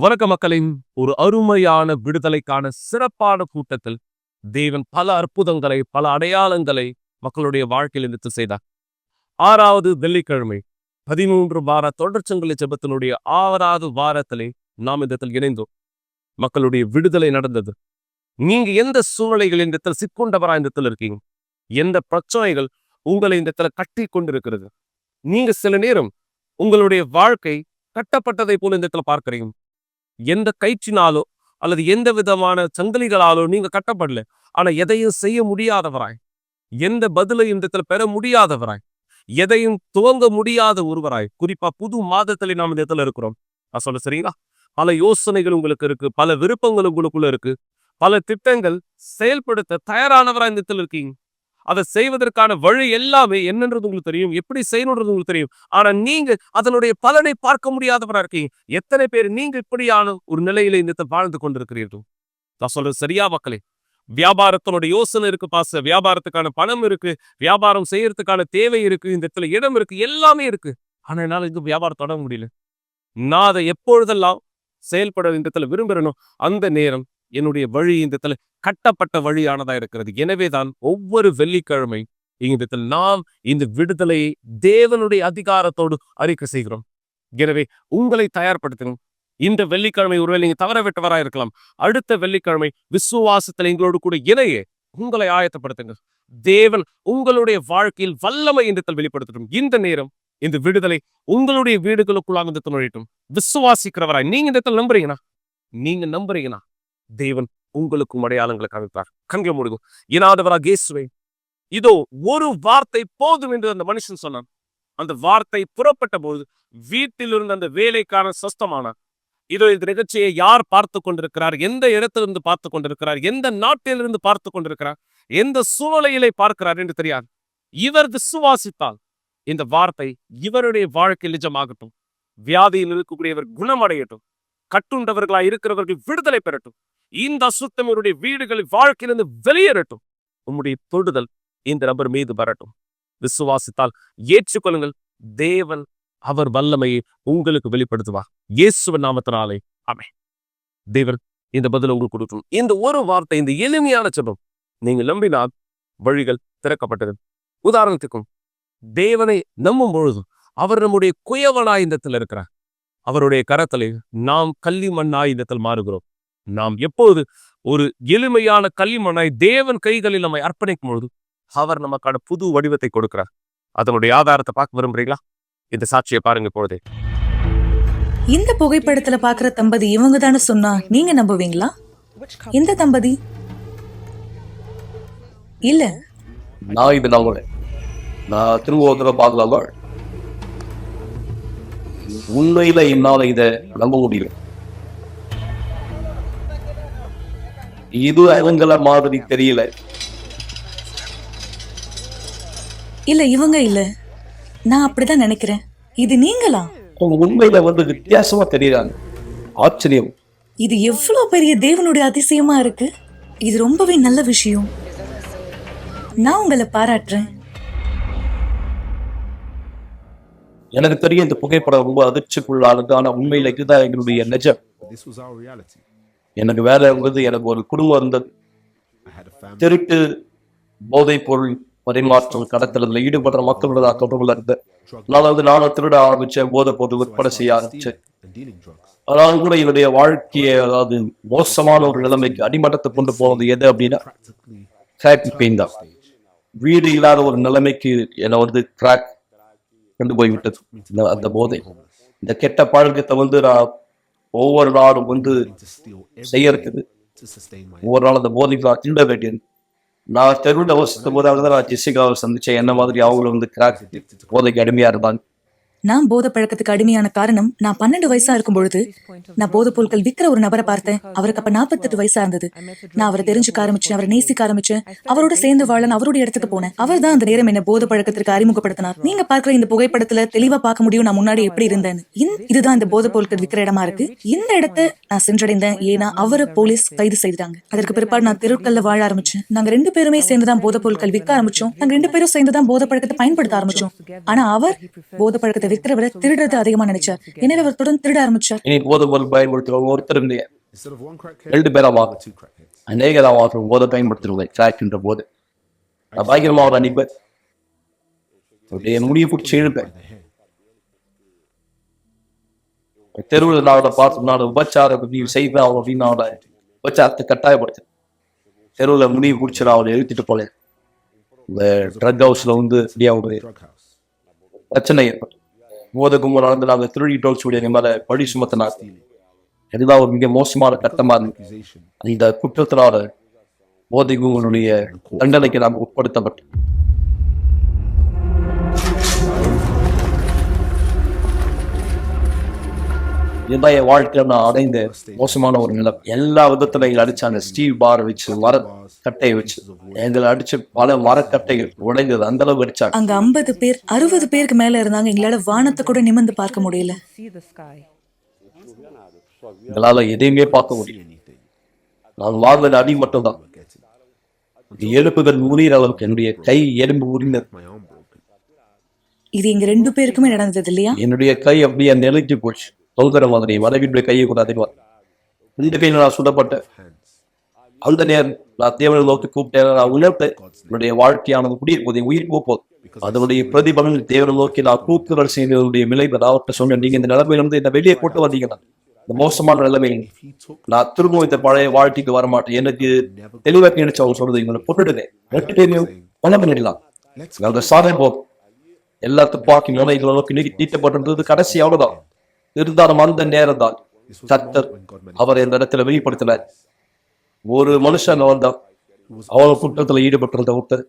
வணக்க மக்களின் ஒரு அருமையான விடுதலைக்கான சிறப்பான கூட்டத்தில் தேவன் பல அற்புதங்களை, பல அடையாளங்களை மக்களுடைய வாழ்க்கையில் எடுத்து செய்தார். 6வது வெள்ளிக்கிழமை 13 வார தொடர்ச்சங்கிலி ஜெபத்தினுடைய 6வது வாரத்திலே நாம் இந்த இடத்தில் இணைந்தோம். மக்களுடைய விடுதலை நடந்தது. நீங்க எந்த சூழ்நிலைகள் இந்த இடத்துல சிக்கொண்டவரா இந்த இடத்துல இருக்கீங்க? எந்த பிரச்சனைகள் உங்களை இந்த இடத்துல கட்டி கொண்டிருக்கிறது? நீங்க சில நேரம் உங்களுடைய வாழ்க்கை கட்டப்பட்டதை போல இந்த இடத்துல பார்க்கிறீங்க. எந்த கயிற்றினாலோ அல்லது எந்த விதமான சங்கிலிகளாலோ நீங்க கட்டப்படல. ஆனா எதையும் செய்ய முடியாதவராய், எந்த பதிலையும் இந்த இடத்துல பெற முடியாதவராய், எதையும் துவங்க முடியாத ஒருவராய், குறிப்பா புது மாதத்திலே நாம் இந்த இடத்துல இருக்கிறோம். நான் சொல்ல சரிங்களா? பல யோசனைகள் உங்களுக்கு இருக்கு, பல விருப்பங்கள் உங்களுக்குள்ள இருக்கு, பல திட்டங்கள் செயல்படுத்த தயாரானவராய் இந்த இடத்துல இருக்கீங்க. அதை செய்வதற்கான வழி எல்லாமே என்னன்றது உங்களுக்கு தெரியும், எப்படி செய்யணுன்றது உங்களுக்கு தெரியும். ஆனா நீங்க அதனுடைய பலனை பார்க்க முடியாதவரா இருக்கீங்க. எத்தனை பேர் நீங்க இப்படியான ஒரு நிலையில இந்த வாழ்ந்து கொண்டிருக்கிறீர்கள்? நான் சொல்றது சரியா மக்களே? வியாபாரத்தினுடைய யோசனை இருக்கு பாச, வியாபாரத்துக்கான பணம் இருக்கு, வியாபாரம் செய்யறதுக்கான தேவை இருக்கு, இந்த இடத்துல இடம் இருக்கு, எல்லாமே இருக்கு. ஆனா என்னால இந்த வியாபாரம் தொடங்க முடியல. நான் அதை எப்பொழுதெல்லாம் செயல்பட இந்த இடத்துல விரும்புறேனோ அந்த நேரம் என்னுடைய வழி இந்த இடத்துல கட்டப்பட்ட வழியானதா இருக்கிறது. எனவேதான் ஒவ்வொரு வெள்ளிக்கிழமை இந்த நாம் இந்த விடுதலையை தேவனுடைய அதிகாரத்தோடு அறிக்கை செய்கிறோம். எனவே உங்களை தயார்படுத்தணும். இந்த வெள்ளிக்கிழமை ஒருவேளை நீங்க தவற விட்டவராக இருக்கலாம். அடுத்த வெள்ளிக்கிழமை விசுவாசத்தில் எங்களோடு கூட இணைய உங்களை ஆயத்தப்படுத்துங்க. தேவன் உங்களுடைய வாழ்க்கையில் வல்லமை இந்த வெளிப்படுத்தட்டும். இந்த நேரம் இந்த விடுதலை உங்களுடைய வீடுகளுக்குள்ளாக இந்த நுழையட்டும். விசுவாசிக்கிறவராய் நீங்க இந்த நம்புறீங்கன்னா தேவன் உங்களுக்கும் அடையாளங்களை காமிப்பார். கண்களை மூடுங்க. இனாதவராக இயேசுவே, இதோ ஒரு வார்த்தை போதும் என்று அந்த மனுஷன் சொன்னான். அந்த வார்த்தை புறப்பட்ட போது வீட்டில் இருந்த அந்த வேலைக்கான சொஸ்தமானார். இதோ இந்த நிகழ்ச்சியை யார் பார்த்து கொண்டிருக்கிறார், எந்த இடத்திலிருந்து பார்த்து கொண்டிருக்கிறார், எந்த நாட்டிலிருந்து பார்த்து கொண்டிருக்கிறார், எந்த சூழ்நிலையிலே பார்க்கிறார் என்று தெரியாது. இவர் விசுவாசித்தால் இந்த வார்த்தை இவருடைய வாழ்க்கை நிஜமாகட்டும். வியாதியில் இருக்கக்கூடியவர் குணமடையட்டும். கட்டுண்டவர்களாய் இருக்கிறவர்கள் விடுதலை பெறட்டும். இந்த அசுத்தம் இவருடைய வீடுகளில் வாழ்க்கையிலிருந்து வெளியேறட்டும். உம்முடைய தொடுதல் இந்த நபர் மீது வரட்டும். விசுவாசித்தால் ஏற்றுக்கொள்ளுங்கள். தேவன் அவர் வல்லமையை உங்களுக்கு வெளிப்படுத்துவார். இயேசுவின் நாமத்தினாலே ஆமென். தேவன் இந்த பதிலை உங்களுக்கு கொடுக்கும். இந்த ஒரு வார்த்தை, இந்த எளிமையான ஜெபம் நீங்க நம்பினால் வழிகள் திறக்கப்பட்டது. உதாரணத்துக்கும் தேவனை நம்பும் பொழுது அவர் நம்முடைய குயவனாய் இந்த இடத்துல இருக்கிறார். அவருடைய கரத்திலே நாம் களிமண்ணாய் இந்த இடத்தில் மாறுகிறோம். நாம் எப்போது ஒரு எளிமையான களிமண்ணாய் தேவன் கைகளில் நம்மை அர்ப்பணிக்கும் பொழுது அவர் நமக்கான புது வடிவத்தை கொடுக்கிறார். அதனுடைய ஆதாரத்தை பார்க்க விரும்புறீங்களா? இந்த சாட்சியை பாருங்க. பொழுதே இந்த புகைப்படத்துல பாக்குற தம்பதி இவங்க தானே சொன்னா நீங்க நம்புவீங்களா? இந்த தம்பதி இல்ல, நான் இது நம்புறேன். நான் திருவோதர பார்க்கலாம். உண்மையில என்னால இத நம்ப முடியும். இது அவங்கள மாதிரி தெரியல. இல்ல இவங்க இல்ல, நான் அப்படிதான் நினைக்கிறேன். இது நீங்களா? அவங்க உண்மையில வித்தியாசமா தெரியறாங்க. ஆச்சரியம். இது எவ்வளவு பெரிய தேவனுடைய அதிசயமா இருக்கு. இது ரொம்பவே நல்ல விஷயம். நான் உங்களை பாராட்டுறேன். எனக்கு தெரியும் இந்த புகைப்படம் ரொம்ப அதிர்ச்சிக்குள்ளானது. ஆனா உண்மையில இதுதான் எங்களுடைய நிஜம். எனக்கு வேலை இருந்தது, எனக்கு ஒரு குடும்பம் இருந்தது. திருட்டு, போதைப் பொருள் பரிமாற்றம், கடத்தல ஈடுபடுற மக்களோட தொடர்புல இருந்தேன். நானும் திருட ஆரம்பிச்சேன், போதை பொருள் விற்பனை செய்ய ஆரம்பிச்சேன். அதாவது கூட என்னுடைய வாழ்க்கையை மோசமான ஒரு நிலைமைக்கு அடிமட்டத்தை கொண்டு போவது எது அப்படின்னா கிராக் பெயின் தான். வீடு இல்லாத ஒரு நிலைமைக்கு என்னை கிராக் கொண்டு போய்விட்டது. அந்த போதை, இந்த கெட்ட பழக்கத்தை நான் ஒவ்வொரு நாளும் செய்ய இருக்குது. ஒவ்வொரு நாள் அந்த போதைக்கு நான் திண்ட வேண்டியது. நான் தெருவில் வசித்த போதாவது நான் ஜெசிகாவை சந்திச்சேன். என்ன மாதிரி அவங்களும் கிராக் போதைக்கு அடிமையா இருந்தாங்க. நான் போதை பழக்கத்துக்கு அடிமையான காரணம், நான் 12 வயசா இருக்கும் பொழுது நான் போதை பொருட்கள் விற்கிற ஒரு நபரை பார்த்தேன். அவருக்கு அப்ப 48 வயசா இருந்தது. நான் அவரை தெரிஞ்சுக்க ஆரம்பிச்சேன், அவரை நேசிக்க ஆரம்பிச்சேன், அவரோட சேர்ந்து வாழ அவருடைய இடத்துக்கு போனேன். அவர் தான் அந்த நேரம் என்ன போதை பழக்கத்திற்கு அறிமுகப்படுத்தினார். நீங்க பார்க்கிற இந்த புகைப்படத்துல தெளிவா பார்க்க முடியும் நான் முன்னாடி எப்படி இருந்தேன். இதுதான் இந்த போதை பொருட்கள் விற்கிற இடமா இருக்கு. இந்த இடத்தை நான் சென்றடைந்தேன். ஏன்னா அவரை போலீஸ் கைது செய்தாங்க. அதற்கு பிற்பாடு நான் தெருக்கல்ல வாழ ஆரம்பிச்சேன். நாங்க 2 பேருமே சேர்ந்துதான் போதை பொருட்கள் விற்க ஆரம்பிச்சோம். நாங்க 2 பேரும் சேர்ந்துதான் போதை பழக்கத்தை பயன்படுத்த ஆரம்பிச்சோம். ஆனா அவர் போதை பழக்கத்தை அதை விற்கிறவரை திருடுறது அதிகமா நினைச்சார். எனவே அவர் தொடர்ந்து திருட ஆரம்பிச்சார். இனி போதை பொருள் பயன்படுத்துறவங்க ஒருத்தர் இல்லையா, Instead of one crackhead, 2 பேரா there were மாறும். 2 crackheads. அநேகரா மாறும் போதை பயன்படுத்துறவங்க கிராக்ன்ற போது நான் பயங்கரமா ஒரு அனுப்பேன். அப்படியே முடிய பிடிச்சி இழுப்பேன். தெருவில் நான் அவரை பார்த்து நான் உபச்சாரம் நீ செய்வேன் அப்படின்னு அவரை உபச்சாரத்தை கட்டாயப்படுத்தேன். தெருவில் முடிவு பிடிச்சி நான் அவரை எழுத்திட்டு போனேன். இந்த ட்ரக் ஹவுஸ்ல வந்து ஒரு Drug house. பிரச்சனை ஏற்படும். போதை கும்பல் நடந்து நாங்கள் திருடி டோல்ஸ் மேல பழி சுமத்தினார். இதுதான் ஒரு மிக மோசமான கட்டமா இருந்தது. Accusation. இந்த குற்றத்தினால போதை கும்பலுடைய தண்டனைக்கு நாம் உட்படுத்தப்பட்டோம். இதுதான் என் வாழ்க்கையில நான் அடைந்த மோசமான ஒரு நிலம். எல்லா விதத்துல எங்களை அடிச்சாங்க. ஸ்டீல் பார் வச்சு, மரக்கட்டையை வச்சு எங்களை அடிச்சு பல மரக்கட்டைகள் உடைந்தது. அந்த அளவுக்கு அடிச்சாங்க. அங்க 50 பேர் 60 பேருக்கு மேல இருந்தாங்க. எங்களால வானத்தை கூட நிமிர்ந்து பார்க்க முடியல. see the sky. எங்களால எதையுமே பார்க்க முடியும். நான் வாழ்ந்த அடி மட்டும் தான். எலும்புகள் முறிகிற அளவுக்கு என்னுடைய கை எலும்பு உரிந்தது. My arm broken. இது எங்க 2 பேருக்குமே நடந்தது இல்லையா? என்னுடைய கை அப்படியே நிலைச்சு போச்சு. சௌதர மாதிரி மனைவியுடைய கையை கூட அதிகமாக இந்த கையில நான் சுடப்பட்டேன். Hands. அந்த நேரம் நான் தேவனை நோக்கி கூப்பிட்டேன். நான் உணர்த்தேன் என்னுடைய வாழ்க்கையானது முடிய போது உயிர் போகுது. அதனுடைய பிரதிபலன் தேவனை நோக்கி நான் கூக்குரல் செய்தவருடைய விளைவு அவர்கிட்ட சொன்னேன். நீங்க இந்த நிலைமையிலிருந்து இந்த வெளியே கூட்டு வந்தீங்கன்னா இந்த மோசமான நிலைமையில் If he took நான் திரும்பவும் இந்த பழைய வாழ்க்கைக்கு வரமாட்டேன். எனக்கு தெளிவாக நினைச்சு அவங்க சொல்றது இவங்களை போட்டுடுங்க பணம் பண்ணிடலாம். அந்த சாதனை போகும் எல்லா துப்பாக்கி நிலைகளை நோக்கி நீட்டப்பட்டிருந்தது. கடைசி அவ்வளவுதான். இருந்தாலும் அந்த நேரம் தான் கர்த்தர் அவர் இந்த இடத்துல வெளிப்படுத்தினார். ஒரு மனுஷன் வந்தான். அவள குற்றத்துல ஈடுபட்டிருந்த ஒருத்தர்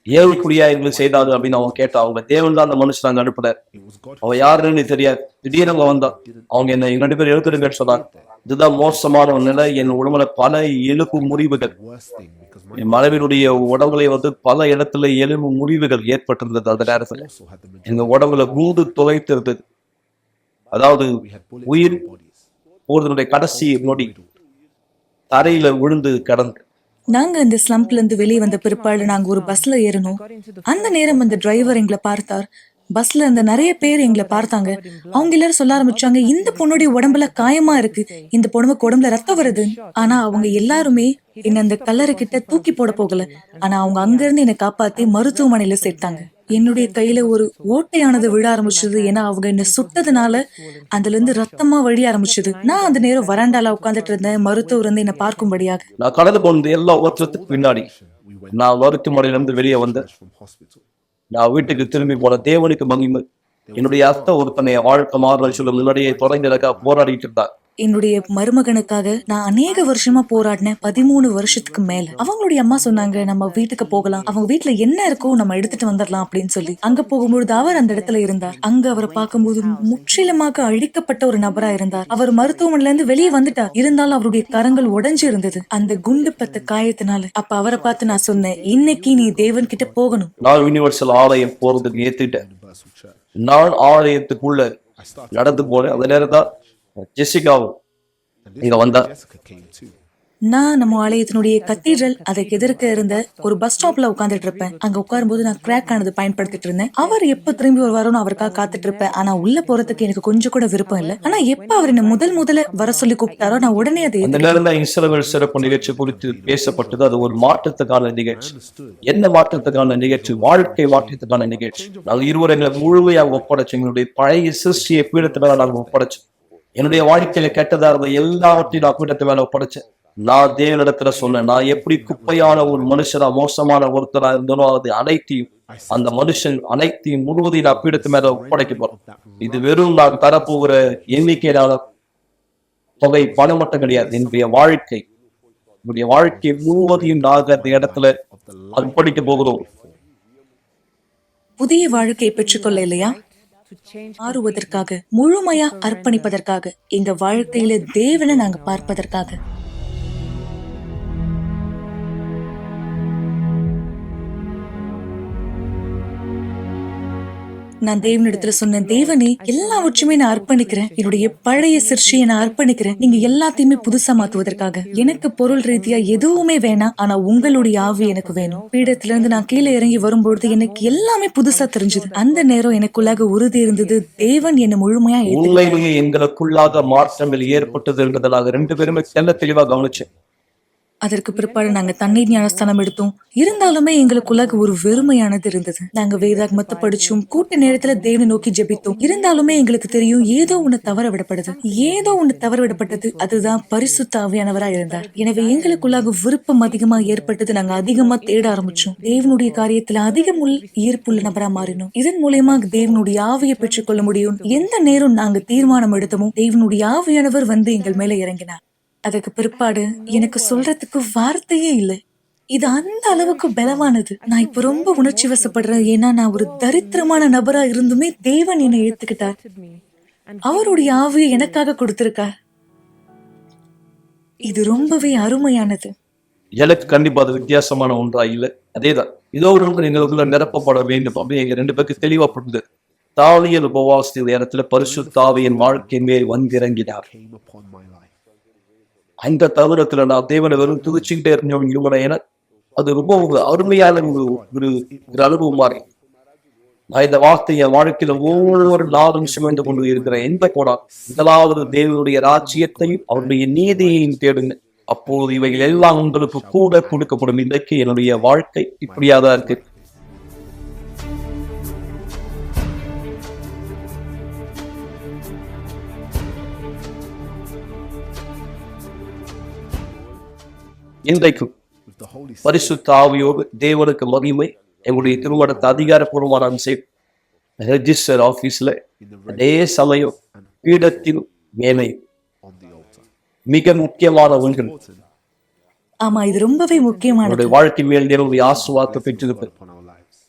ஏழுக்குடியா எங்களுக்கு செய்தாரு அப்படின்னு அவங்க கேட்டா அவங்க தேவன் தான் அந்த மனுஷன் அங்க அனுப்புனார். it was God அவன் யாருன்னு தெரியாது. திடீர்னு அவங்க வந்தான். அவங்க என்ன 2 பேரும் எழுத்துருங்கன்னு சொன்னாங்க. இதுதான் மோசமான ஒரு நிலை. என் உடம்புல பல எலும்பு முறிவுகள், worst thing because my என் மனைவியுடைய உடம்புல வந்து பல இடத்துல எலும்பு முறிவுகள் ஏற்பட்டிருந்தது. அந்த நேரத்துல also had the majority. எங்க உடம்புல கூடு துளைத்து இருந்தது. அதாவது We had bullets உயிர் in our bodies. போறதுடைய கடைசி நொடி தரையில விழுந்து கடந்து நாங்க இந்த ஸ்லம்ப்ல இருந்து வெளியே வந்த பிற்பாடு நாங்க ஒரு பஸ்ல ஏறணும். அந்த நேரம் அந்த டிரைவர் எங்களை பார்த்தார். பஸ்ல இருந்த நிறைய பேர் எங்களை பார்த்தாங்க. அவங்க எல்லாரும் சொல்ல ஆரம்பிச்சாங்க, இந்த பொண்ணுடைய உடம்புல காயமா இருக்கு, இந்த பொண்ணுக்கு உடம்புல ரத்தம் வருது. ஆனா அவங்க எல்லாருமே என்ன அந்த கல்லறை கிட்ட தூக்கி போட போகல. ஆனா அவங்க அங்க இருந்து என்னை காப்பாத்தி மருத்துவமனையில சேர்த்தாங்க. என்னுடைய கையில ஒரு ஓட்டையானது விழ ஆரம்பிச்சது. ஏன்னா அவங்க என்ன சுட்டதுனால அதுல இருந்து ரத்தமா வழிய ஆரம்பிச்சது. நான் அந்த நேரம் வராண்டால உட்காந்துட்டு இருந்தேன். மருத்துவர் வந்து என்ன பார்க்கும்படியாக. நான் கடந்து போனது எல்லா வருஷத்துக்கு பின்னாடி We went நான் மருத்துவமனையில இருந்து வெளியே வந்தேன். from hospital. நான் வீட்டுக்கு திரும்பி போன தேவனுக்கு மகிமை. என்னுடைய அத்தை ஒருத்தனை வாழ்க்கை மாறல் சொல்லும் முன்னாடியே தொடர்ந்து போராடிட்டு இருந்தார். என்னுடைய மருமகனுக்காக நான் அநேக வருஷமா போராடினேன். 13 வருஷத்துக்கு மேல. அவங்களுடைய அம்மா சொன்னாங்க, நம்ம வீட்டுக்கு போகலாம், அவங்க வீட்டுல என்ன இருக்கோ நம்ம எடுத்துட்டு வந்துடலாம் அப்படின்னு சொல்லி. அங்க போகும்பொழுது அவர் அந்த இடத்துல இருந்தார். அங்க அவரை பார்க்கும்போது முற்றிலுமாக அழிக்கப்பட்ட ஒரு நபரா இருந்தார். அவர் மருத்துவமனையில இருந்து வெளியே வந்துட்டார். இருந்தாலும் அவருடைய கரங்கள் உடைஞ்சு இருந்தது அந்த குண்டு பத்த காயத்தினால. அப்ப அவரை பார்த்து நான் சொன்னேன், இன்னைக்கு நீ தேவன் கிட்ட போகணும். நான் யூனிவர்சல் ஆலயம் போறதுக்கு ஏத்துட்டேன். Universal Church. நான் ஆலயத்துக்குள்ள I started. நடந்து போனேன். அந்த நேரம் தான் ஜெசிகாவும் And this இங்க வந்தா. Jessica came too. நான் நம்ம ஆலயத்தினுடைய கத்தீட்ரல் அதுக்கு எதிர்க்க இருந்த ஒரு பஸ் ஸ்டாப்ல உட்காந்துட்டு இருப்பேன். அங்க உட்காரும்போது நான் கிராக் ஆனது பயன்படுத்திட்டு இருந்தேன். அவர் எப்ப திரும்பி வருவாரோன்னு அவருக்காக காத்துட்டு இருப்பேன். ஆனா உள்ள போறதுக்கு எனக்கு கொஞ்சம் கூட விருப்பம் இல்லை. ஆனா எப்ப அவர் என்ன முதல்ல வர சொல்லி கூப்பிட்டாரோ நான் உடனே அதை அந்த நேரம் தான் இஸ்ரவேல் சிறப்பு நிகழ்ச்சி குறித்து பேசப்பட்டது. அது ஒரு மாற்றத்துக்கான நிகழ்ச்சி. என்ன மாற்றத்துக்கான நிகழ்ச்சி? வாழ்க்கை மாற்றத்துக்கான நிகழ்ச்சி. நாங்கள் இருவரும் எங்களை முழுமையாக ஒப்படைச்சோம். எங்களுடைய பழைய சிருஷ்டியை பீடத்து மேல நாங்கள் ஒப்படைச்சோம். என்னுடைய வாழ்க்கையில கெட்டதா இருந்த எல்லாவற்றையும் நான் பீடத்து மேல ஒப்படைச்சேன். நான் தேவனிடத்துல சொன்னேன், நான் எப்படி குப்பையான ஒரு மனுஷனா மோசமான ஒருத்தரா இருந்தனோ அது அனைத்தையும் அந்த மனுஷன் அனைத்தையும் முழுவதையும் நான் பீடத்து மேல ஒப்படைக்க போறேன். இது வெறும் நான் தரப்போகிற எண்ணிக்கையிலான தொகை பணம் மட்டும் கிடையாது. என்னுடைய வாழ்க்கை முழுவதையும் நாங்கள் அந்த இடத்துல அர்ப்பணிக்க போகிறோம். புதிய வாழ்க்கையை பெற்றுக்கொள்ள இல்லையா? To change மாறுவதற்காக, முழுமையா அர்ப்பணிப்பதற்காக, எங்க வாழ்க்கையில தேவனை நாங்க பார்ப்பதற்காக. நான் தேவனிடத்துல சொன்னேன், தேவனே எல்லாவற்றையுமே நான் அர்ப்பணிக்கிறேன். என்னுடைய பழைய சிற்சியை நான் அர்ப்பணிக்கிறேன். நீங்க எல்லாத்தையுமே புதுசா மாத்துவதற்காக. எனக்கு பொருள் ரீதியா எதுவுமே வேணாம். ஆனா உங்களுடைய ஆவி எனக்கு வேணும். பீடத்துல இருந்து நான் கீழே இறங்கி வரும்பொழுது எனக்கு எல்லாமே புதுசா தெரிஞ்சது. அந்த நேரம் எனக்குள்ளாக உறுதி இருந்தது, தேவன் என்னை முழுமையா ஏற்றுக்கொண்டார். உண்மையிலேயே எங்களுக்குள்ளாக மாற்றங்கள் ஏற்பட்டது என்பதாக 2 பேருமே தெளிவா கவனிச்சேன். அதற்கு பிற்பாடு நாங்க தண்ணீர் ஞானஸ்தானம் எடுத்தோம். இருந்தாலுமே எங்களுக்குள்ளாக ஒரு வெறுமையானது இருந்தது. நாங்க வேதாகமத்தை படிச்சோம், கூட்ட நேரத்துல தேவனை நோக்கி ஜெபித்தோம். இருந்தாலுமே எங்களுக்கு தெரியும், ஏதோ ஒண்ணு தவற விடப்படுது. ஏதோ ஒண்ணு தவற விடப்பட்டது. அதுதான் பரிசுத்த ஆவியானவரா இருந்தார். எனவே எங்களுக்குள்ளாக விருப்பம் அதிகமா ஏற்பட்டது. நாங்க அதிகமா தேட ஆரம்பிச்சோம். தேவனுடைய காரியத்துல அதிகமுள்ள ஈர்ப்புள்ள நபரா மாறினோம். இதன் மூலயமா தேவனுடைய ஆவியை பெற்றுக்கொள்ள முடியும். எந்த நேரம் நாங்க தீர்மானம் எடுத்தோமோ தேவனுடைய ஆவியானவர் வந்து எங்கள் மேல இறங்கினார். அதுக்கு பிற்பாடு எனக்கு சொல்றதுக்கு வார்த்தையே இல்லை. இது அந்த அளவுக்கு பலமானது. நான் இப்ப ரொம்ப உணர்ச்சி வசப்படுறேன். ஏன்னா நான் ஒரு தரித்திரமான நபரா இருந்துமே தேவன் என்னை ஏத்துக்கிட்டார். அவருடைய ஆவியை எனக்காக கொடுத்திருக்கார். இது ரொம்பவே அருமையானது. எனக்கு கண்டிப்பா அது வித்தியாசமான ஒன்றா இல்லை. அதேதான் இதோ ஒரு எங்களுக்குள்ள நிரப்பப்பட வேண்டும் அப்படின்னு எங்க 2 பேருக்கு தெளிவாப்படுது. தானியேல் உபவாசத்தின் இடத்துல பரிசுத்த ஆவியின் வாழ்க்கையின் மேல் வந்திறங்கினார். came upon my life. அந்த தருணத்துல நான் தேவனை வெறும் துதிச்சுக்கிட்டே இருந்தோம். ஏன்னா அது ரொம்ப ஒரு அருமையான ஒரு அனுபவம் மாறி நான் இந்த வார்த்தையை வாழ்க்கையில ஒவ்வொரு நாளும் சுமந்து கொண்டு இருக்கிறேன். எந்த கோடா முதலாவது தேவனுடைய ராஜ்யத்தையும் அவருடைய நீதியையும் தேடுங்க, அப்போது இவைகள் எல்லாம் உங்களுக்கு கூட கொடுக்கப்படும். இன்றைக்கு என்னுடைய வாழ்க்கை இப்படியாதான் இருக்கு. இன்றைக்கும் With the Holy Spirit, பரிசுத்த ஆவியோடு தேவனுக்கு மகிமை. எங்களுடைய திருமணத்தை அதிகாரப்பூர்வமான ரெஜிஸ்டர் ஆபீஸ்ல அதே சமயம் பீடத்தின் மேலே on the altar. மிக முக்கியமான ஒன்று Important ஆமா, இது ரொம்பவே முக்கியமானது. என்னுடைய வாழ்க்கை மேல் தேவனுடைய ஆசீர்வாதத்தை பெற்றிருப்பது. upon our lives.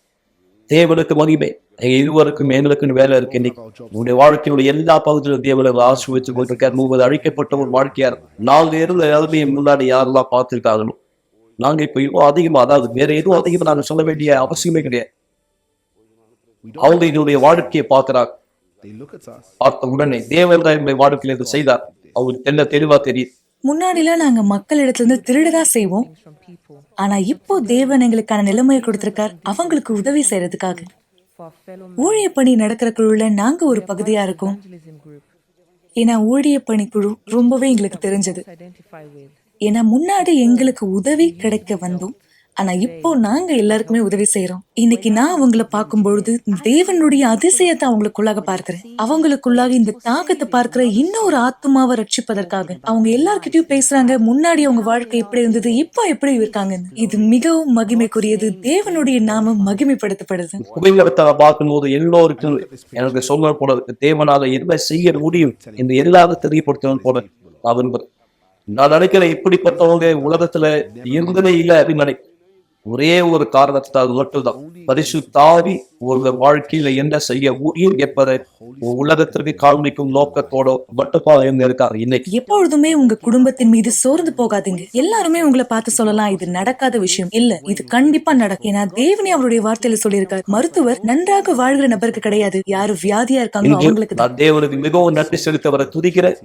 தேவனுக்கு மகிமை. எங்க இருவருக்கும் எங்களுக்குன்னு வேலை இருக்கு. இன்னைக்கு உங்களுடைய வாழ்க்கையுடைய எல்லா பகுதியிலும் தேவனை ஆசீர்வதிச்சு கொண்டிருக்கார். உங்களை அழைக்கப்பட்ட ஒரு வாழ்க்கையார். நாங்க இருந்த எல்லாருமே முன்னாடி யாரெல்லாம் பார்த்துருக்காங்களோ நாங்க இப்ப இன்னும் அதிகமா, அதாவது வேற எதுவும் அதிகமா நாங்க சொல்ல வேண்டிய அவசியமே கிடையாது. We don't, அவங்க என்னுடைய வாழ்க்கையை பார்க்கிறாங்க. they look at us. பார்த்த உடனே தேவன் தான் என்னுடைய வாழ்க்கையில இதை செய்தார். அவருக்கு என்ன தெளிவா தெரியும். முன்னாடிலாம் நாங்க மக்கள் இடத்துல இருந்து திருடதான் செய்வோம். ஆனா இப்போ தேவன் எங்களுக்கான நிலைமையை கொடுத்திருக்கார், அவங்களுக்கு உதவி செய்யறதுக்காக. ஊழிய பணி நடக்கிற குழுல நாங்க ஒரு பகுதியா இருக்கோம். ஏன்னா ஊழிய பணி குழு ரொம்பவே எங்களுக்கு தெரிஞ்சது. ஏன்னா முன்னாடி எங்களுக்கு உதவி கிடைக்க வந்தோம். ஆனா இப்போ நாங்க எல்லாருக்குமே உதவி செய்யறோம். இன்னைக்கு நான் அவங்கள பார்க்கும் பொழுது தேவனுடைய அதிசயத்தை அவங்களுக்குள்ளாக பார்க்கிறேன். அவங்களுக்குள்ளாக இந்த தாக்கத்தை பார்க்கிற இன்னொரு ஆத்மாவை ரட்சிப்பதற்காக அவங்க எல்லார்கிட்டயும் பேசுறாங்க. முன்னாடி அவங்க வாழ்க்கை எப்படி இருந்தது, இப்போ எப்படி இருக்காங்க. இது மிகவும் மகிமைக்குரியது. தேவனுடைய நாமம் மகிமைப்படுத்தப்படுது. புகைப்படத்தை பார்க்கும்போது எல்லோருக்கும் எனக்கு சொல்ல போல தேவனால என்ன செய்ய முடியும் என்று எல்லாரும் தெரியப்படுத்தணும் போல நான் விரும்புறேன். நான் நினைக்கிறேன் இப்படிப்பட்டவங்க உலகத்துல இருந்ததே இல்லை அப்படின்னு நினைக்கிறேன். ஒரே ஒரு காரணத்தால் மட்டும்தான் பரிசுத்த ஆவி ஒரு வாழ்க்கையில என்ன செய்ய முடியும் என்பதை உலகத்திற்கு காண்பிக்கும் நோக்கத்தோட மட்டும் இருக்காரு. இன்னைக்கு எப்பொழுதுமே உங்க குடும்பத்தின் மீது சோர்ந்து போகாதீங்க. எல்லாருமே உங்களை பார்த்து சொல்லலாம், இது நடக்காத விஷயம் இல்ல, இது கண்டிப்பா நடக்கும். ஏன்னா தேவனே அவருடைய வார்த்தையில சொல்லியிருக்காரு, மருத்துவர் நன்றாக வாழ்கிற நபருக்கு கிடையாது, யாரு வியாதியா இருக்காங்களோ அவங்களுக்கு தான். நான் தேவனுக்கு மிகவும் நன்றி செலுத்தவரை துதிக்கிறேன்.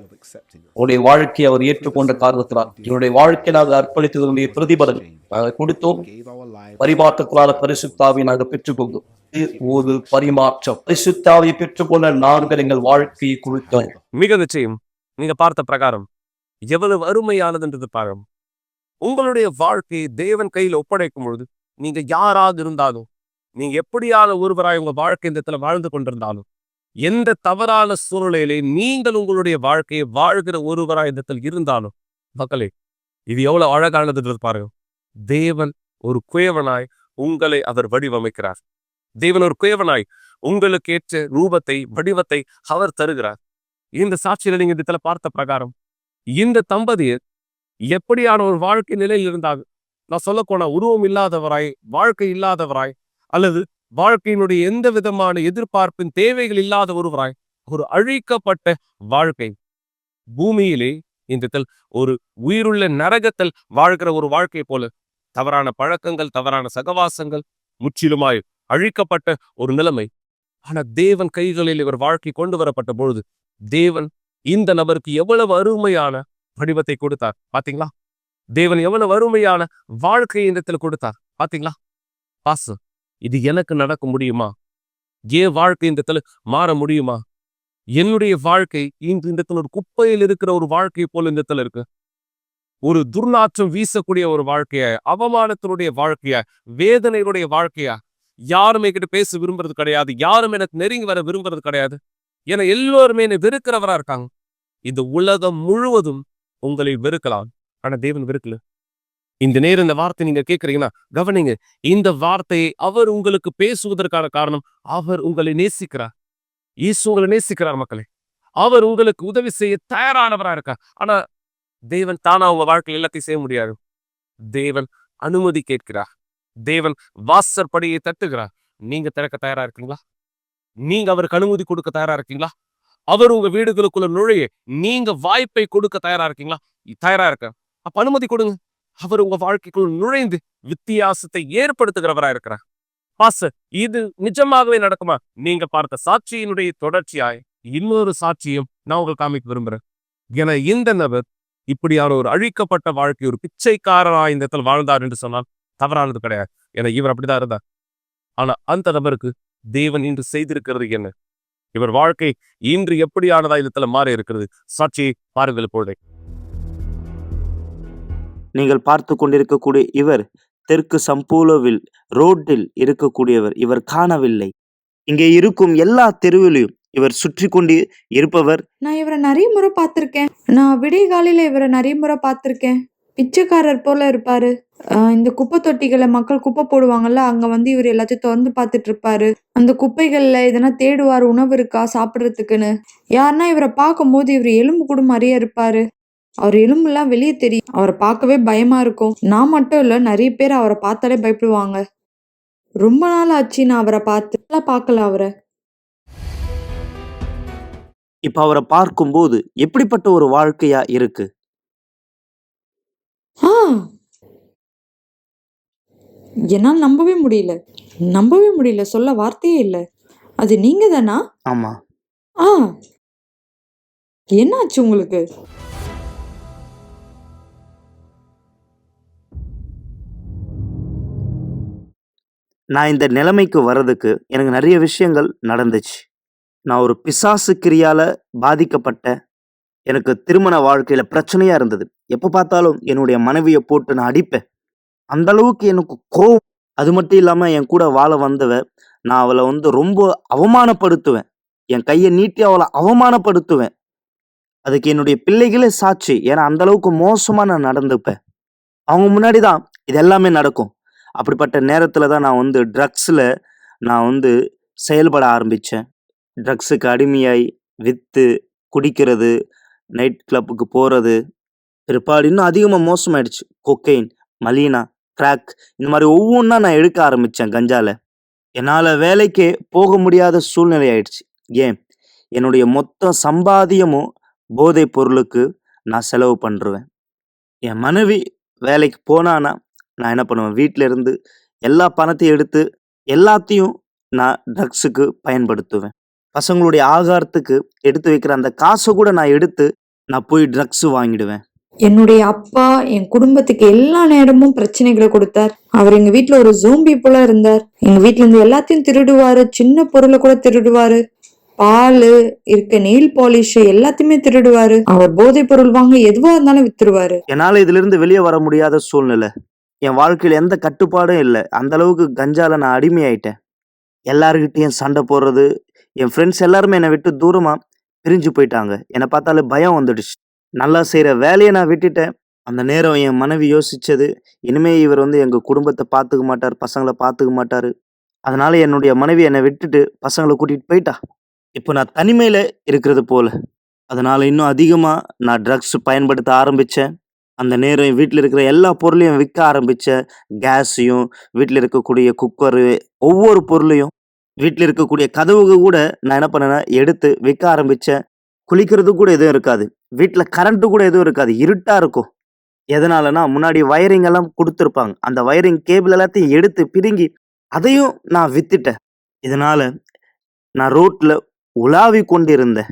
உன்னுடைய வாழ்க்கையை அவர் ஏற்றுக்கொண்ட காரணத்தினால் என்னுடைய வாழ்க்கையில் அதை அர்ப்பணித்ததனுடைய பிரதிபலன் நாங்கள் கொடுத்தோம். பரிமாற்றத்தினால பரிசுத்தாவை நாங்கள் பெற்றுக்கொண்டோம். ஒரு பரிமாற்றம். பரிசுத்தாவை பெற்றுக்கொள்ள நாங்கள் எங்கள் வாழ்க்கையை கொடுத்தோம். மிக நிச்சயம் நீங்க பார்த்த பிரகாரம் எவ்வளவு அருமையானதுன்றது பாருங்க. உங்களுடைய வாழ்க்கையை தேவன் கையில் ஒப்படைக்கும் பொழுது நீங்க யாராவது இருந்தாலும், நீங்க எப்படியான ஒருவராய் உங்க வாழ்க்கை இந்த இடத்துல வாழ்ந்து கொண்டிருந்தாலும், எந்த தவறான சூழ்நிலையிலே நீங்கள் உங்களுடைய வாழ்க்கையை வாழ்கிற ஒருவராய் இந்த இடத்துல இருந்தாலும், மக்களே இது எவ்வளவு அழகானதுன்றது பாருங்க. தேவன் ஒரு குயவனாய் உங்களை அவர் வடிவமைக்கிறார். தேவன் ஒரு குயவனாய் உங்களுக்கு ஏற்ற ரூபத்தை வடிவத்தை அவர் தருகிறார். இந்த சாட்சியில நீங்க இடத்துல பார்த்த பிரகாரம் இந்த தம்பதியர் எப்படியான ஒரு வாழ்க்கை நிலையில் இருந்தாங்க. நான் சொல்ல போனா உருவம் இல்லாதவராய், வாழ்க்கை இல்லாதவராய், அல்லது வாழ்க்கையினுடைய எந்த விதமான எதிர்பார்ப்பின் தேவைகள் இல்லாத ஒருவராய், ஒரு அழிக்கப்பட்ட வாழ்க்கை பூமியிலே இந்த ஒரு உயிருள்ள நரகத்தில் வாழ்கிற ஒரு வாழ்க்கை போல தவறான பழக்கங்கள், தவறான சகவாசங்கள், முற்றிலுமாய் அழிக்கப்பட்ட ஒரு நிலைமை ஆனா தேவன் கைகளில் இவர் வாழ்க்கை கொண்டு வரப்பட்ட பொழுது தேவன் இந்த நபருக்கு எவ்வளவு அருமையான வடிவத்தை கொடுத்தார் பாத்தீங்களா? தேவன் எவ்வளவு அருமையான வாழ்க்கையை இந்த இடத்துல கொடுத்தார் பாத்தீங்களா? பாசு, இது எனக்கு நடக்க முடியுமா? என் வாழ்க்கை இந்த இடத்துல மாற முடியுமா? என்னுடைய வாழ்க்கை இந்த இடத்துல ஒரு குப்பையில் இருக்கிற ஒரு வாழ்க்கை போல இந்த இடத்துல இருக்கு. ஒரு துர்நாற்றம் வீசக்கூடிய ஒரு வாழ்க்கைய, அவமானத்தினுடைய வாழ்க்கைய, வேதனையுடைய வாழ்க்கையா, யாரும் என்கிட்ட பேச விரும்புறது கிடையாது, யாரும் எனக்கு நெருங்கி வர விரும்புறது கிடையாது, ஏன்னா எல்லோருமே என்னை வெறுக்கிறவரா இருக்காங்க. இந்த உலகம் முழுவதும் உங்களை வெறுக்கலாம், ஆனா தேவன் வெறுக்கல. இந்த நேரம் இந்த வார்த்தை நீங்க கேட்கறீங்கன்னா கவனிங்க. இந்த வார்த்தையை அவர் உங்களுக்கு பேசுவதற்கான காரணம், அவர் உங்களை நேசிக்கிறார். இயேசு உங்களை நேசிக்கிறார் மக்களே. அவர் உங்களுக்கு உதவி செய்ய தயாரானவரா இருக்கார். ஆனா தேவன் தானா உங்க வாழ்க்கையில் எல்லாத்தையும் செய்ய முடியாது. தேவன் அனுமதி கேட்கிறார். தேவன் வாசற்படியை தட்டுகிறார். நீங்க திறக்க தயாரா இருக்கீங்களா? நீங்க அவருக்கு அனுமதி கொடுக்க தயாரா இருக்கீங்களா? அவர் உங்க வீடுகளுக்குள்ள நுழைய நீங்க வாய்ப்பை கொடுக்க தயாரா இருக்கீங்களா? தயாரா இருக்க. அப்ப அனுமதி கொடுங்க. அவர் உங்க வாழ்க்கைக்குள் நுழைந்து வித்தியாசத்தை ஏற்படுத்துகிறவரா இருக்கிறார். பாஸ்டர், இது நிஜமாகவே நடக்குமா? நீங்க பார்த்த சாட்சியினுடைய தொடர்ச்சியாய் இன்னொரு சாட்சியும் நான் உங்களுக்கு காமிக்க விரும்புறேன். என இந்த நபர் இப்படியான ஒரு அழிக்கப்பட்ட வாழ்க்கை, ஒரு பிச்சைக்காரராய் இந்த இடத்துல வாழ்ந்தார் என்று சொன்னால் தவறானது கிடையாது. என இவர் அப்படிதான் இருந்தார். ஆனா அந்த நபருக்கு தேவன் இன்று செய்திருக்கிறது என்ன? இவர் வாழ்க்கை இன்று எப்படியானதா இடத்துல மாறி இருக்கிறது? சாட்சியை பாருங்கள் இப்பொழுதே. நீங்கள் பார்த்து கொண்டிருக்கக்கூடிய இவர் தெற்கு சம்பூலவில் ரோட்டில் இருக்கக்கூடியவர். இவர் காணவில்லை. இங்கே இருக்கும் எல்லா தெருவிலையும் இவர் சுற்றி கொண்டு இருப்பவர். நான் இவரை நிறைய முறை பார்த்துருக்கேன். நான் விடிய காலையில இவரை நிறைய முறை பார்த்துருக்கேன். பிச்சைக்காரர் போல இருப்பாரு. இந்த குப்பை தொட்டிகளை மக்கள் குப்பை போடுவாங்கல்ல, அங்க வந்து இவர் எல்லாத்தையும் திறந்து பார்த்துட்டு இருப்பாரு. அந்த குப்பைகள்ல எதனா தேடுவார், உணவு இருக்கா சாப்பிட்றதுக்குன்னு. யாருன்னா இவரை பார்க்கும் போது இவர் எலும்பு கூட மாதிரியே இருப்பாரு. அவர் எலும்புலாம் வெளியே தெரியும். அவரை பார்க்கவே பயமா இருக்கும். நான் மட்டும் இல்ல, நிறைய பேர் அவரை பார்த்தாலே பயப்படுவாங்க. ரொம்ப நாள் ஆச்சு நான் அவரை பார்க்கல அவரை. இப்ப அவரை பார்க்கும்போது எப்படிப்பட்ட ஒரு வாழ்க்கையா இருக்கு? ஆ என்னால் நம்பவே முடியல, சொல்ல வார்த்தையே இல்லை. அது நீங்க தானா? ஆமா. ஆ என்னாச்சு உங்களுக்கு? நான் இந்த நிலைமைக்கு வர்றதுக்கு எனக்கு நிறைய விஷயங்கள் நடந்துச்சு. நான் ஒரு பிசாசு கிரியால பாதிக்கப்பட்டேன். எனக்கு திருமண வாழ்க்கையில பிரச்சனையா இருந்தது. எப்ப பார்த்தாலும் என்னுடைய மனைவியை போட்டு நான் அடிப்பேன். அந்த அளவுக்கு எனக்கு கோவம். அது மட்டும் இல்லாம என் கூட வாழ வந்தவ, நான் அவளை வந்து ரொம்ப அவமானப்படுத்துவேன். என் கையை நீட்டி அவளை அவமானப்படுத்துவேன். அதுக்கு என்னுடைய பிள்ளைகளே சாட்சி. ஏன்னா அந்த அளவுக்கு மோசமா நான் நடந்துப்பேன். அவங்க முன்னாடி தான் இது எல்லாமே நடக்கும். அப்படிப்பட்ட நேரத்துல தான் நான் வந்து ட்ரக்ஸ்ல நான் வந்து செயல்பட ஆரம்பிச்சேன். ட்ரக்ஸுக்கு அடிமையாய் வித்து குடிக்கிறது, நைட் கிளப்புக்கு போறது, பிற்பாடு இன்னும் அதிகமாக மோசமாயிடுச்சு. கொக்கைன், மலீனா, கிராக், இந்த மாதிரி ஒவ்வொன்றா நான் எடுக்க ஆரம்பித்தேன் கஞ்சால. என்னால் வேலைக்கே போக முடியாத சூழ்நிலை ஆயிடுச்சு. ஏன், என்னுடைய மொத்த சம்பாத்தியமும் போதைப் பொருளுக்கு நான் செலவு பண்ணுருவேன். என் மனைவி வேலைக்கு போனான்னா நான் என்ன பண்ணுவேன், வீட்டில இருந்து எல்லா பணத்தையும் எடுத்து எல்லாத்தையும் நான் ட்ரக்ஸுக்கு பயன்படுத்துவேன். பசங்களுடைய ஆகாரத்துக்கு எடுத்து வைக்கிற அந்த காசை கூட நான் எடுத்து நான் போய் ட்ரக்ஸ் வாங்கிடுவேன். என்னுடைய அப்பா என் குடும்பத்துக்கு எல்லா நேரமும் பிரச்சனைகளை கொடுத்தார். அவர் எங்க வீட்டுல ஒரு ஜோம்பி போல இருந்தார். எங்க வீட்டுல இருந்து எல்லாத்தையும் திருடுவாரு. சின்ன பொருளை கூட திருடுவாரு. பால் இருக்க, நெயில் பாலிஷ் எல்லாத்தையுமே திருடுவாரு. அவர் போதைப் பொருள் வாங்க எதுவா இருந்தாலும் வித்துருவாரு. என்னால இதுல இருந்து வெளியே வர முடியாத சூழ்நிலை. என் வாழ்க்கையில எந்த கட்டுப்பாடும் இல்லை. அந்த அளவுக்கு கஞ்சால நான் அடிமையாயிட்டேன். எல்லாருக்கிட்டையும் சண்டை போடுறது. என் ஃப்ரெண்ட்ஸ் எல்லாருமே என்னை விட்டு தூரமா பிரிஞ்சு போயிட்டாங்க. என்னை பார்த்தாலே பயம் வந்துடுச்சு. நல்லா செய்யற வேலையை நான் விட்டுட்டேன். அந்த நேரம் என் மனைவி யோசிச்சது, இனிமே இவர் வந்து எங்க குடும்பத்தை பார்த்துக்க மாட்டார், பசங்களை பார்த்துக்க மாட்டாரு. அதனால என்னுடைய மனைவி என்னை விட்டுட்டு பசங்களை கூட்டிட்டு போயிட்டா. இப்போ நான் தனிமையில இருக்கிறது போல. அதனால இன்னும் அதிகமா நான் ட்ரக்ஸ் பயன்படுத்த ஆரம்பிச்சேன். அந்த நேரம் என் வீட்டில் இருக்கிற எல்லா பொருளையும் விற்க ஆரம்பிச்சேன். கேஸையும், வீட்டில் இருக்கக்கூடிய குக்கரு, ஒவ்வொரு பொருளையும், வீட்டில் இருக்கக்கூடிய கதவுக கூட நான் என்ன பண்ணேன்னா எடுத்து விற்க ஆரம்பிச்சேன். குளிக்கிறது கூட எதுவும் இருக்காது. வீட்டில் கரண்ட்டு கூட எதுவும் இருக்காது. இருட்டா இருக்கும். எதனாலனா முன்னாடி வயரிங் எல்லாம் கொடுத்துருப்பாங்க. அந்த வயரிங் கேபிள் எல்லாத்தையும் எடுத்து பிடுங்கி அதையும் நான் வித்துட்டேன். இதனால நான் ரோட்ல உலாவி கொண்டிருந்தேன்.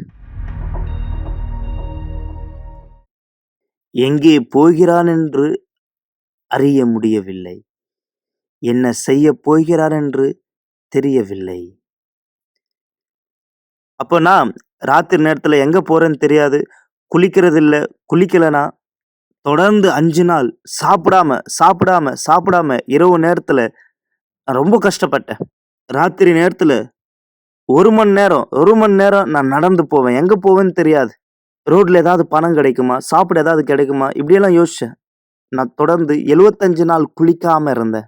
எங்கே போகிறான் என்று அறிய முடியவில்லை. என்ன செய்ய போகிறான் என்று தெரியவில்லை. அப்ப நான் ராத்திரி நேரத்துல எங்க போறேன்னு தெரியாது. குளிக்கிறது இல்ல. குளிக்கலனா தொடர்ந்து 5 நாள் சாப்பிடாம இரவு நேரத்துல நான் ரொம்ப கஷ்டப்பட்டேன். ராத்திரி நேரத்துல 1 மணி நேரம் நான் நடந்து போவேன். எங்க போவேன்னு தெரியாது. ரோட்ல ஏதாவது பணம் கிடைக்குமா? சாப்பிட ஏதாவது கிடைக்குமா? இப்படியெல்லாம் யோசிச்சேன். நான் தொடர்ந்து 75 நாள் குளிக்காம இருந்தேன்.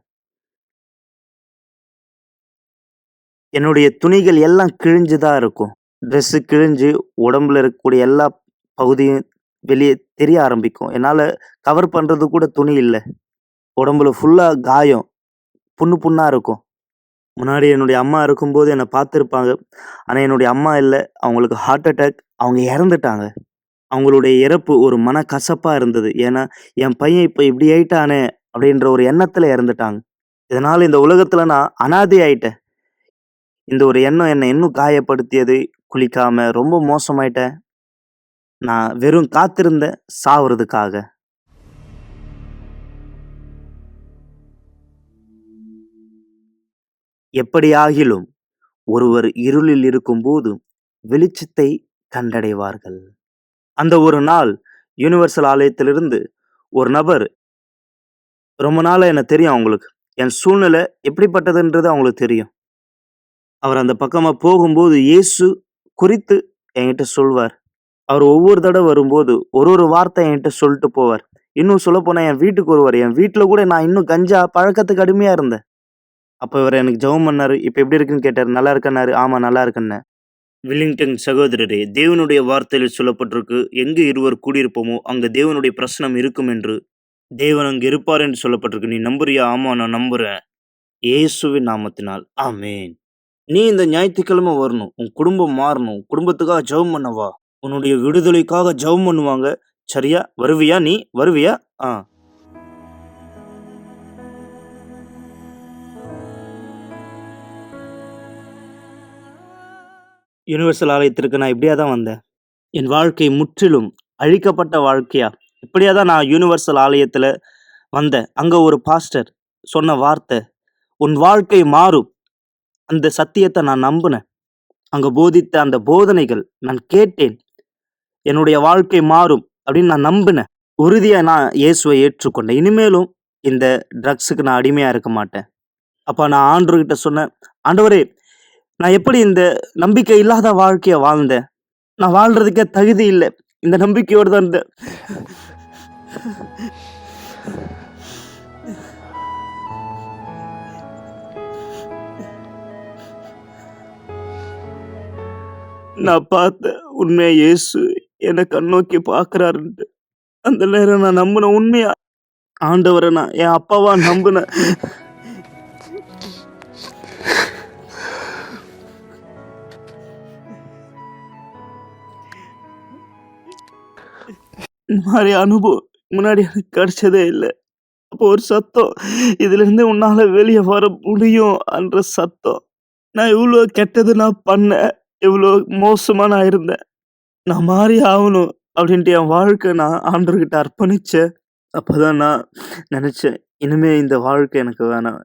என்னுடைய துணிகள் எல்லாம் கிழிஞ்சு தான் இருக்கும். ட்ரெஸ் கிழிஞ்சு உடம்புல இருக்கக்கூடிய எல்லா பகுதியும் வெளியே தெரிய ஆரம்பிக்கும். என்னால கவர் பண்றது கூட துணி இல்ல. உடம்புல ஃபுல்லா காயம், புண்ணா இருக்கும். முன்னாடி என்னுடைய அம்மா இருக்கும்போது என்னை பார்த்துருப்பாங்க. ஆனா என்னுடைய அம்மா இல்ல. அவங்களுக்கு ஹார்ட் அட்டாக். அவங்க இறந்துட்டாங்க. அவங்களுடைய இறப்பு ஒரு மனக்கசப்பா இருந்தது. ஏன்னா என் பையன் இப்ப இப்படி ஆயிட்டானே அப்படின்ற ஒரு எண்ணத்துல இறந்துட்டாங்க. இதனால இந்த உலகத்துல நான் அனாதை ஆயிட்டேன். இந்த ஒரு எண்ணம் என்னை இன்னும் காயப்படுத்தியது. குளிக்காம ரொம்ப மோசமாயிட்டேன். நான் வெறும் காத்திருந்தேன் சாவறதுக்காக. எப்படியாகிலும் ஒருவர் இருளில் இருக்கும்போது வெளிச்சத்தை கண்டடைவார்கள். அந்த ஒரு நாள் யுனிவர்சல் ஆலயத்திலிருந்து ஒரு நபர், ரொம்ப நாளா என்ன தெரியும் அவங்களுக்கு. என் சூழ்நிலை எப்படிப்பட்டதுன்றது அவங்களுக்கு தெரியும். அவர் அந்த பக்கமா போகும்போது இயேசு குறித்து என்கிட்ட சொல்வார். அவர் ஒவ்வொரு தடவை வரும்போது ஒரு வார்த்தை என்கிட்ட சொல்லிட்டு போவார். இன்னும் சொல்லப்போனா என் வீட்டுக்கு வருவார். என் வீட்டுல கூட நான் இன்னும் கஞ்சா பழக்கத்துக்கு அடிமையா இருந்தேன். அப்ப இவர் எனக்கு ஜெபம் பண்ணாரு. இப்ப எப்படி இருக்குன்னு கேட்டாரு. நல்லா இருக்கன்னாரு. ஆமா நல்லா இருக்கன்னேன். வில்லிங்டன் சகோதரரே, தேவனுடைய வார்த்தையில் சொல்லப்பட்டிருக்கு, எங்கு இருவர் கூடியிருப்போமோ அங்க தேவனுடைய பிரசனம் இருக்கும் என்று. தேவன் அங்கு இருப்பார் என்று சொல்லப்பட்டிருக்கு. நீ நம்புறியா? ஆமா நான் நம்புறேன். இயேசுவின் நாமத்தினால் ஆமென். நீ இந்த ஞாயிற்றுக்கிழமை வரணும். உன் குடும்பம் மாறணும். குடும்பத்துக்காக ஜெபம் பண்ணவா. உன்னுடைய விடுதலைக்காக ஜெபம் பண்ணுவாங்க. சரியா? வருவியா? நீ வருவியா? யுனிவர்சல் ஆலயத்திற்கு நான் இப்படியா தான் வந்தேன். என் வாழ்க்கை முற்றிலும் அழிக்கப்பட்ட வாழ்க்கையா இப்படியா தான் நான் யுனிவர்சல் ஆலயத்துல வந்தேன். அங்க ஒரு பாஸ்டர் சொன்ன வார்த்தை, உன் வாழ்க்கை மாறும். அந்த சத்தியத்தை நான் நம்பினேன். அங்க போதித்த அந்த போதனைகள் நான் கேட்டேன். என்னுடைய வாழ்க்கை மாறும் அப்படின்னு நான் நம்பினேன். உறுதியா நான் இயேசுவை ஏற்றுக்கொண்டேன். இனிமேலும் இந்த ட்ரக்ஸுக்கு நான் அடிமையா இருக்க மாட்டேன். அப்ப நான் ஆண்டவர்கிட்ட சொன்னேன், ஆண்டவரே, நான் எப்படி இந்த நம்பிக்கை இல்லாத வாழ்க்கைய வாழ்ந்தேன். நான் வாழ்றதுக்கே தகுதி இல்லை. இந்த நம்பிக்கையோடு தான் இருந்தேன். நான் பார்த்த உண்மையா இயேசு என்னை கண்ணோக்கி பார்க்கிறாருன்ட்டு. அந்த நேரம் நான் நம்பின உண்மையா ஆண்டவரை நான் என் அப்பாவா நம்பினேன். இந்த மாதிரி அனுபவம் முன்னாடி எனக்கு கிடைச்சதே இல்லை. அப்போ ஒரு சத்தம், இதுல இருந்து உன்னால வெளியே வர முடியும் என்ற சத்தம். நான் இவ்வளோ கெட்டது நான் பண்ணேன். இவ்வளோ மோசமா நான் இருந்தேன். நான் மாறி ஆகணும் அப்படின்ட்டு என் வாழ்க்கை நான் ஆண்டவர்கிட்ட அர்ப்பணிச்சேன். அப்பதான் நான் நினைச்சேன், இனிமே இந்த வாழ்க்கை எனக்கு வேணாம்.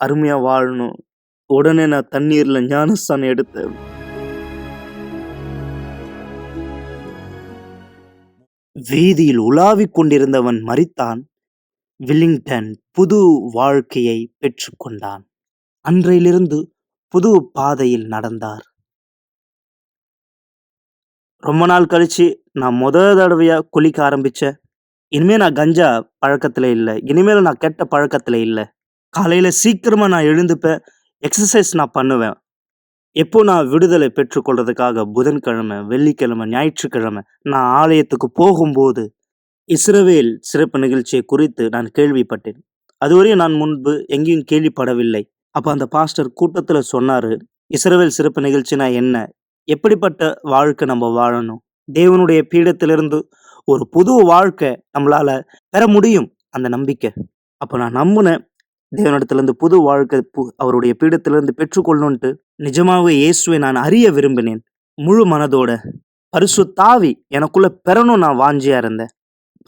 அருமையா வாழணும். உடனே நான் தண்ணீர்ல ஞானஸ்தானம் எடுத்தேன். வீதியில் உலாவிக் கொண்டிருந்தவன் மரித்தான். வில்லிங்டன் புது வாழ்க்கையை பெற்றுக்கொண்டான். அன்றையிலிருந்து புது பாதையில் நடந்தார். ரொம்ப நாள் கழிச்சு நான் தடவையா குளிக்க ஆரம்பிச்சேன். இனிமே நான் கஞ்சா பழக்கத்துல இல்லை. இனிமேல் நான் கெட்ட பழக்கத்துல இல்லை. காலையில சீக்கிரமா நான் எழுந்துப்பேன். எக்ஸசைஸ் நான் பண்ணுவேன். எப்போ நான் விடுதலை பெற்றுக்கொள்றதுக்காக புதன்கிழமை, வெள்ளிக்கிழமை, ஞாயிற்றுக்கிழமை நான் ஆலயத்துக்கு போகும்போது இஸ்ரவேல் சிறப்பு நிகழ்ச்சியை குறித்து நான் கேள்விப்பட்டேன். அதுவரையும் நான் முன்பு எங்கேயும் கேள்விப்படவில்லை. அப்ப அந்த பாஸ்டர் கூட்டத்துல சொன்னாரு, இஸ்ரவேல் சிறப்பு நிகழ்ச்சினா என்ன, எப்படிப்பட்ட வாழ்க்கை நம்ம வாழணும், தேவனுடைய பீடத்திலிருந்து ஒரு புது வாழ்க்கை நம்மளால பெற முடியும், அந்த நம்பிக்கை. அப்ப நான் நம்பினேன். தேவனிடத்திலிருந்து புது வாழ்க்கை அவருடைய பீடத்திலிருந்து பெற்றுக்கொள்ளணுன்ட்டு நிஜமாவே இயேசுவை நான் அறிய விரும்பினேன். முழு மனதோட பரிசுத்தாவி எனக்குள்ள பெறணும் நான் வாஞ்சியா இருந்தேன்.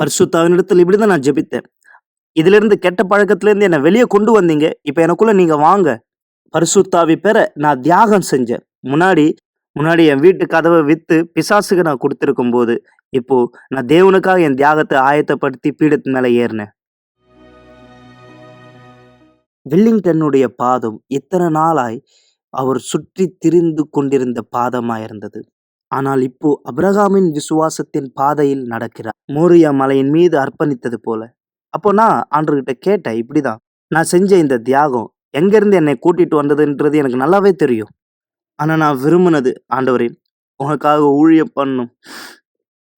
பரிசுத்தாவினிடத்தில் இப்படிதான் நான் ஜெபித்தேன். இதுல இருந்து கெட்ட பழக்கத்துல இருந்து என்னை வெளியே கொண்டு வந்தீங்க. இப்ப எனக்குள்ள நீங்க வாங்க. பரிசுத்தாவி பெற நான் தியாகம் செஞ்சேன். முன்னாடி என் வீட்டு கதவை வித்து பிசாசுக்கு நான் கொடுத்திருக்கும் போது, இப்போ நான் தேவனுக்காக என் தியாகத்தை ஆயத்தப்படுத்தி பீடத்தின் மேல ஏறினேன். வில்லிங்டனுடைய பாதம் இத்தனை நாளாய் அவர் சுற்றி திரிந்து கொண்டிருந்த பாதமாயிருந்தது. ஆனால் இப்போ அபிரகாமின் விசுவாசத்தின் பாதையில் நடக்கிறார். மோரியா மலையின் மீது அர்ப்பணித்தது போல. அப்போ நான் ஆண்டவர்கிட்ட கேட்டேன், இப்படிதான் நான் செஞ்ச இந்த தியாகம் எங்கிருந்து என்னை கூட்டிட்டு வந்ததுன்றது எனக்கு நல்லாவே தெரியும். ஆனா நான் விரும்பினது, ஆண்டவரே உனக்காக ஊழியம் பண்ணணும்,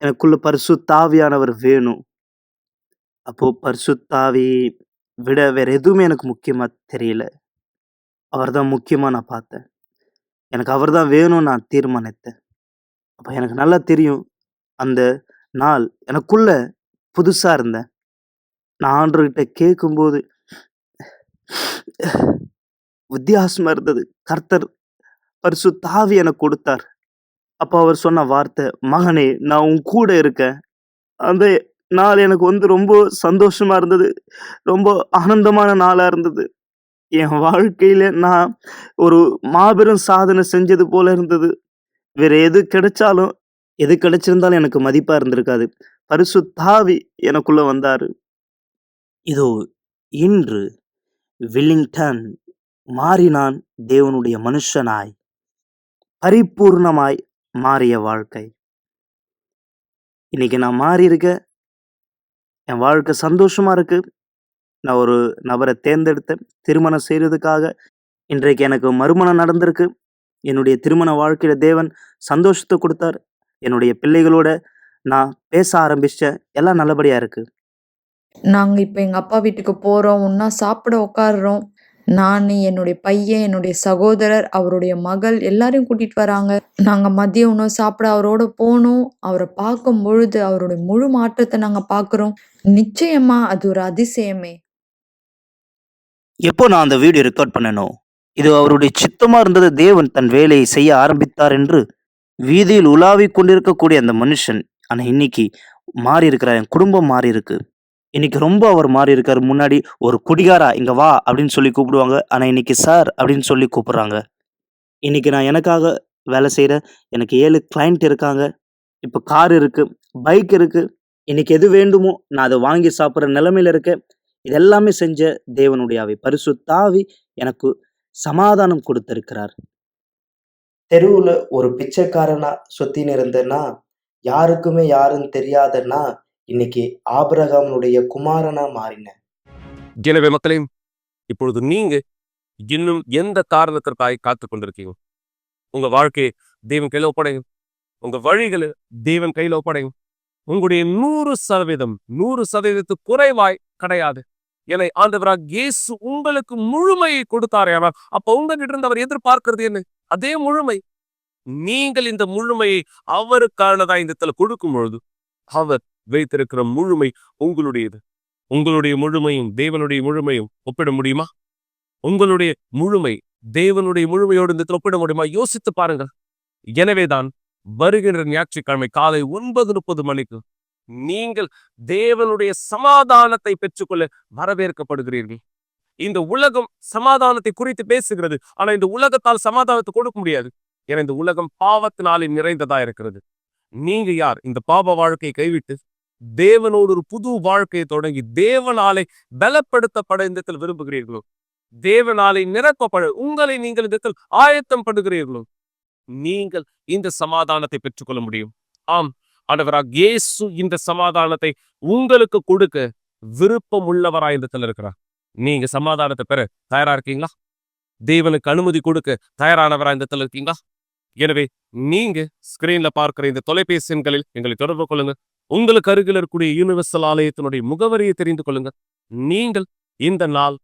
எனக்குள்ள பரிசுத்தாவியானவர் வேணும். அப்போ பரிசுத்தாவி விட வேற எதுவுமே எனக்கு முக்கியமா தெரியல. அவர்தான் முக்கியமா நான் பார்த்தேன். எனக்கு அவர்தான் வேணும்னு நான் தீர்மானித்தேன். அப்ப எனக்கு நல்லா தெரியும், அந்த நாள் எனக்குள்ள புதுசா இருந்தேன். நான் ஆண்டவர்கிட்ட கேட்கும்போது வித்தியாசமா இருந்தது. கர்த்தர் பரிசுத்தாவி எனக்கு கொடுத்தார். அப்ப அவர் சொன்ன வார்த்தை, மகனே நான் உன் கூட இருக்கேன். அந்த நாள் எனக்கு ரொம்ப சந்தோஷமா இருந்தது. ரொம்ப ஆனந்தமான நாளா இருந்தது. என் வாழ்க்கையில நான் ஒரு மாபெரும் சாதனை செஞ்சது போல இருந்தது. வேற எது கிடைச்சிருந்தாலும் எனக்கு மதிப்பா இருந்திருக்காது. பரிசுத்தாவி எனக்குள்ள வந்தாரு. இதோ இன்று வில்லிங்டன் மாறினான். தேவனுடைய மனுஷனாய் பரிபூர்ணமாய் மாறிய வாழ்க்கை. இன்னைக்கு நான் மாறி இருக்கேன். என் வாழ்க்கை சந்தோஷமா இருக்கு. நான் ஒரு நபரை தேர்ந்தெடுத்தேன் திருமணம் செய்யறதுக்காக. இன்றைக்கு எனக்கு மறுமணம் நடந்திருக்கு. என்னுடைய திருமண வாழ்க்கையில தேவன் சந்தோஷத்தை கொடுத்தார். என்னுடைய பிள்ளைகளோட நான் பேச ஆரம்பிச்சேன். எல்லாம் நல்லபடியா இருக்கு. நாங்க இப்ப எங்க அப்பா வீட்டுக்கு போறோம். ஒண்ணா சாப்பிட உட்காருறோம். நானு, என்னுடைய பையன், என்னுடைய சகோதரர், அவருடைய மகள் எல்லாரையும் கூட்டிட்டு வராங்க. நாங்க மதிய உணவு சாப்பிட அவரோட போனோம். அவரை பார்க்கும் பொழுது அவருடைய முழு மாற்றத்தை நாங்க பார்க்கிறோம். நிச்சயமா அது ஒரு அதிசயமே. எப்போ நான் அந்த வீடியோ ரெக்கார்ட் பண்ணனோ, இது அவருடைய சித்தமா இருந்தது. தேவன் தன் வேலையை செய்ய ஆரம்பித்தார் என்று வீதியில் உலாவிக் கொண்டிருக்கக்கூடிய அந்த மனுஷன் ஆனா இன்னைக்கு மாறி இருக்கிறார். என் குடும்பம் மாறி இருக்கு. இன்னைக்கு ரொம்ப அவர் மாறி இருக்காரு. முன்னாடி ஒரு குடிகாரா இங்க வா அப்படின்னு சொல்லி கூப்பிடுவாங்க. ஆனா இன்னைக்கு சார் அப்படின்னு சொல்லி கூப்பிடுறாங்க. இன்னைக்கு நான் எனக்காக வேலை செய்யறேன். எனக்கு 7 கிளைண்ட் இருக்காங்க. இப்ப கார் இருக்கு, பைக் இருக்கு. இன்னைக்கு எது வேண்டுமோ நான் அதை வாங்கி சாப்பிடுற நிலைமையில இருக்கேன். இதெல்லாமே செஞ்ச தேவனுடைய ஆவி, பரிசுத்தாவி எனக்கு சமாதானம் கொடுத்திருக்கிறார். தெருவுல ஒரு பிச்சைக்காரனா சுத்தின்னு இருந்தேன்னா, யாருக்குமே யாருன்னு தெரியாதன்னா, இன்னைக்கு ஆபிரகாமுடைய குமாரனா மாறினேன். எனவே மக்களே, இப்பொழுது நீங்க இன்னும் எந்த காரணத்திற்காக காத்துக் கொண்டிருக்கீங்க? உங்க வாழ்க்கையை தேவன் கையில ஒப்படைங்க. உங்க வழிகளை தேவன் கையில ஒப்படைங்க. உங்களுடைய 100% குறைவாய் கிடையாது. என்னை ஆண்டவராக இயேசு உங்களுக்கு முழுமையை கொடுத்தாரே. ஆனால் அப்ப உங்ககிட்ட இருந்து அவர் எதிர்பார்க்கிறது என்ன? அதே முழுமை. நீங்கள் இந்த முழுமையை அவருக்கானதா இந்த இடத்துல கொடுக்கும் பொழுது அவர் வைத்திருக்கிற முழுமை உங்களுடையது. உங்களுடைய முழுமையும் தேவனுடைய முழுமையும் ஒப்பிட முடியுமா? உங்களுடைய முழுமை தேவனுடைய முழுமையோடு இந்த இடத்துல ஒப்பிட முடியுமா? யோசித்து பாருங்கள். எனவேதான் வருகின்ற ஞாயிற்றுக்கிழமை காலை 9:30 மணிக்கு நீங்கள் தேவனுடைய சமாதானத்தை பெற்றுக்கொள்ள வரவேற்கப்படுகிறீர்கள். இந்த உலகம் சமாதானத்தை குறித்து பேசுகிறது. ஆனா இந்த உலகத்தால் சமாதானத்தை கொடுக்க முடியாது. ஏன்னா இந்த உலகம் பாவத்தினாலே நிறைந்ததா இருக்கிறது. நீங்க யார்? இந்த பாவ வாழ்க்கையை கைவிட்டு தேவனோடு ஒரு புது வாழ்க்கையை தொடங்கி தேவனாலே பலப்படுத்தப்பட இந்த இடத்தில் விரும்புகிறீர்களோ, தேவனாலே நிரப்பப்பட உங்களை நீங்கள் இந்த இடத்தில் ஆயத்தம் படுகிறீர்களோ, நீங்கள் இந்த சமாதானத்தை பெற்றுக்கொள்ள முடியும். ஆம், ஆண்டவராக இயேசு இந்த சமாதானத்தை உங்களுக்கு கொடுக்க விருப்பம் உள்ளவராய் இந்த இடத்துல இருக்கிறார். நீங்க சமாதானத்தை பெற தயாரா இருக்கீங்களா? தேவனுக்கு அனுமதி கொடுக்க தயாரானவரா இந்த இடத்துல இருக்கீங்களா? எனவே நீங்க ஸ்கிரீன்ல பார்க்கிற இந்த தொலைபேசி எண்களில் எங்களை தொடர்பு கொள்ளுங்க. உங்களுக்கு அருகில் இருக்கக்கூடிய யூனிவர்சல் ஆலயத்தினுடைய முகவரியை தெரிந்து கொள்ளுங்க. நீங்கள் இந்த நாள்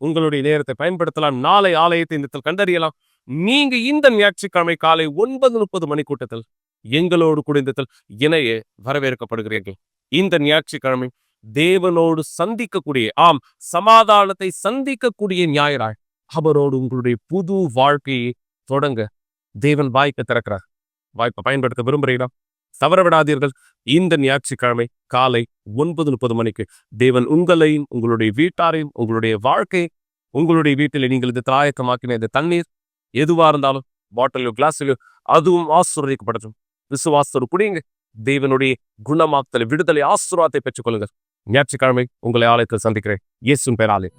உங்களுடைய நேரத்தை பயன்படுத்தலாம். நாளை ஆலயத்தை இந்த இடத்தில் கண்டறியலாம். நீங்க இந்த ஞாயிற்றுக்கிழமை காலை 9:30 மணி கூட்டத்தில் எங்களோடு கூட இந்த இடத்தில் இணைய வரவேற்கப்படுகிறீர்கள். இந்த ஞாயிற்றுக்கிழமை தேவனோடு சந்திக்கக்கூடிய சமாதானத்தை சந்திக்கக்கூடிய ஞாயிறாய் அவரோடு உங்களுடைய புது வாழ்க்கையை தொடங்க தேவன் வாய்ப்பை திறக்கிறார். வாய்ப்பை பயன்படுத்த விரும்புகிறீங்களா? தவற விடாதீர்கள். இந்த ஞாயிற்றுக்கிழமை காலை 9:30 மணிக்கு தேவன் உங்களையும் உங்களுடைய வீட்டாரையும் உங்களுடைய வாழ்க்கை உங்களுடைய வீட்டில் நீங்கள் இது தாயக்கமாக்கின இந்த தண்ணீர் எதுவா இருந்தாலும் பாட்டிலோ கிளாஸிலோ அதுவும் ஆசீர்வதிக்கப்படட்டும். விசுவாசத்தோடு குடியுங்க. தேவனுடைய குணமாக்குதல் விடுதலை ஆசீர்வாதத்தை பெற்றுக் கொள்ளுங்கள். ஞாயிற்றுக்கிழமை உங்களை ஆலயத்தில் சந்திக்கிறேன். இயேசுவின் பெயராலே.